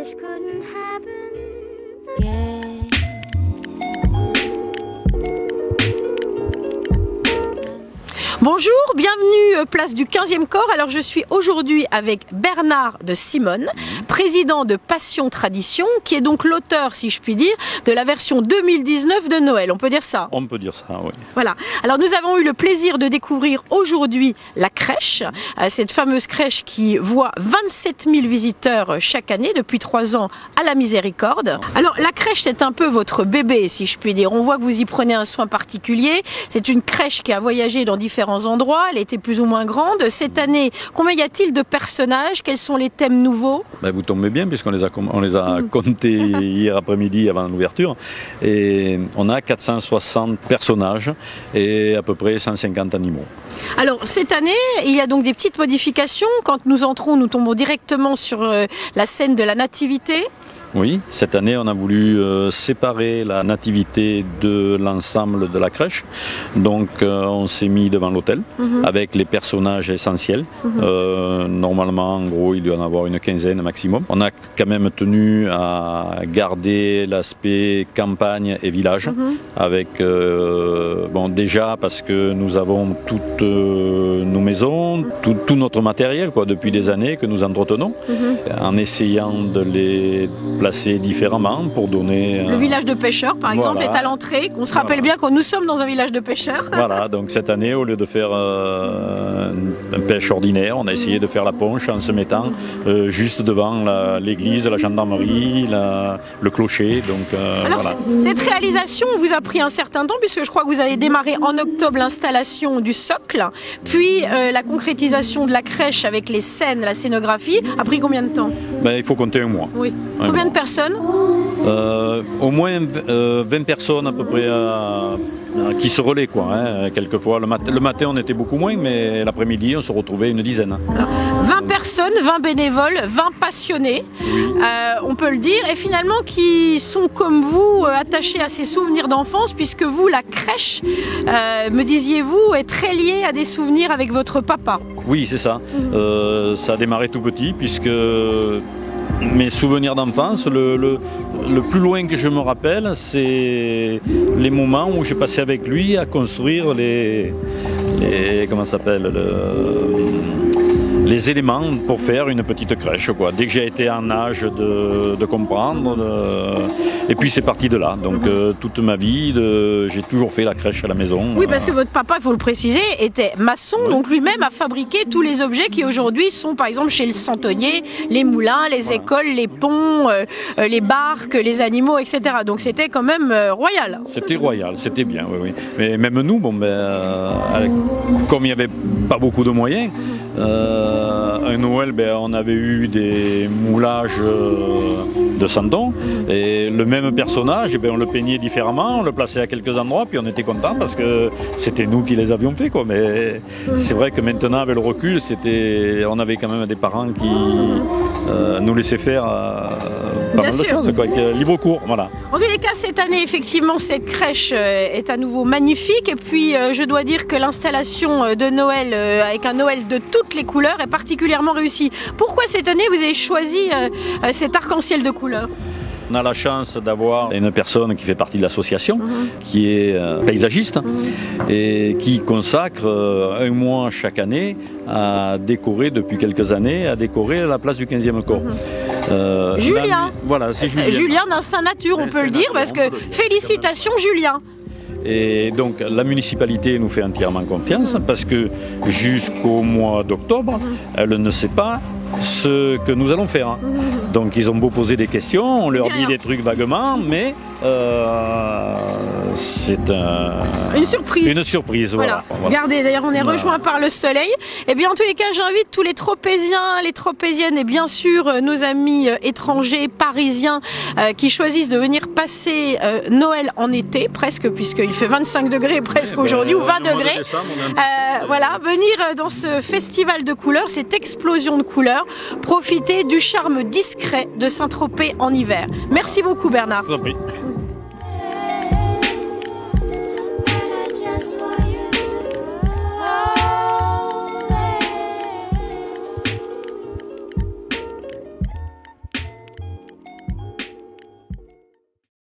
this couldn't happen. Yeah. Bonjour, bienvenue place du 15e corps. Alors je suis aujourd'hui avec Bernard de Simone, président de Passion Tradition, qui est donc l'auteur, si je puis dire, de la version 2019 de Noël. On peut dire ça? On peut dire ça, oui. Voilà. Alors nous avons eu le plaisir de découvrir aujourd'hui la crèche, cette fameuse crèche qui voit 27 000 visiteurs chaque année depuis 3 ans à la Miséricorde. Alors la crèche, c'est un peu votre bébé, si je puis dire. On voit que vous y prenez un soin particulier. C'est une crèche qui a voyagé dans différents endroits, elle était plus ou moins grande. Cette année, combien y a-t-il de personnages? Quels sont les thèmes nouveaux? Ben, vous tombez bien puisqu'on les a comptés hier après-midi avant l'ouverture. Et on a 460 personnages et à peu près 150 animaux. Alors cette année, il y a donc des petites modifications. Quand nous entrons, nous tombons directement sur la scène de la Nativité. Oui, cette année on a voulu séparer la nativité de l'ensemble de la crèche. Donc on s'est mis devant l'autel avec les personnages essentiels. Normalement, en gros, il doit y en avoir une quinzaine maximum. On a quand même tenu à garder l'aspect campagne et village avec, bon, déjà parce que nous avons toutes nos maisons, tout notre matériel quoi, depuis des années que nous entretenons, en essayant de les placer différemment pour donner... Le village de pêcheurs, par exemple, est à l'entrée. On se rappelle bien que nous sommes dans un village de pêcheurs. Voilà, donc cette année, au lieu de faire une pêche ordinaire, on a essayé de faire la ponche en se mettant juste devant l'église, la gendarmerie, le clocher. Donc, alors, voilà. Cette réalisation vous a pris un certain temps, puisque je crois que vous avez démarré en octobre l'installation du socle, puis la concrétisation de la crèche avec les scènes, la scénographie, a pris combien de temps? Ben, il faut compter un mois. Oui. Combien de personnes? Au moins 20 personnes à peu près qui se relaient quoi, hein. Quelquefois le matin on était beaucoup moins, mais l'après-midi on se retrouvait une dizaine. Alors, 20 personnes, 20 bénévoles, 20 passionnés, oui. On peut le dire, et finalement qui sont comme vous attachés à ces souvenirs d'enfance, puisque vous, la crèche, me disiez-vous, est très liée à des souvenirs avec votre papa. Oui, c'est ça. Ça a démarré tout petit, puisque mes souvenirs d'enfance, le plus loin que je me rappelle, c'est les moments où j'ai passé avec lui à construire comment ça s'appelle, les éléments pour faire une petite crèche, quoi. Dès que j'ai été en âge de comprendre, et puis c'est parti de là. Donc toute ma vie, j'ai toujours fait la crèche à la maison. Oui, parce que votre papa, il faut le préciser, était maçon, oui. Donc lui-même a fabriqué tous les objets qui aujourd'hui sont par exemple chez le centonnier, les moulins, les écoles, les ponts, les barques, les animaux, etc. Donc c'était quand même royal. C'était royal, c'était bien, oui, oui. Mais même nous, bon, comme il n'y avait pas beaucoup de moyens, un Noël, on avait eu des moulages de sandons et le même personnage, on le peignait différemment, on le plaçait à quelques endroits, puis on était content parce que c'était nous qui les avions fait, quoi. Mais c'est vrai que maintenant, avec le recul, on avait quand même des parents qui nous laissaient faire pas mal de choses, quoi, libre cours, voilà. En tous les cas, cette année, effectivement, cette crèche est à nouveau magnifique. Et puis, je dois dire que l'installation de Noël, avec un Noël de toutes les couleurs, est particulièrement réussie. Pourquoi cette année, vous avez choisi cet arc-en-ciel de couleurs? On a la chance d'avoir une personne qui fait partie de l'association, qui est paysagiste et qui consacre un mois chaque année à décorer, depuis quelques années, à décorer la place du 15e corps. Julien, voilà, c'est Julien. Julien d'Instinct Nature, on peut le dire, parce que félicitations Julien. Et donc la municipalité nous fait entièrement confiance parce que jusqu'au mois d'octobre, elle ne sait pas ce que nous allons faire. Donc ils ont beau poser des questions, on leur dit des trucs vaguement, mais c'est une surprise. Une surprise, voilà. Regardez, d'ailleurs on est rejoint par le soleil. Et bien en tous les cas, j'invite tous les Tropéziens, les Tropéziennes et bien sûr nos amis étrangers, parisiens qui choisissent de venir passer Noël en été, presque, puisqu'il fait 25 degrés presque aujourd'hui, ou 20 degrés. Voilà, venir dans ce festival de couleurs, cette explosion de couleurs, profiter du charme discret de Saint-Tropez en hiver. Merci beaucoup Bernard. Je vous en prie.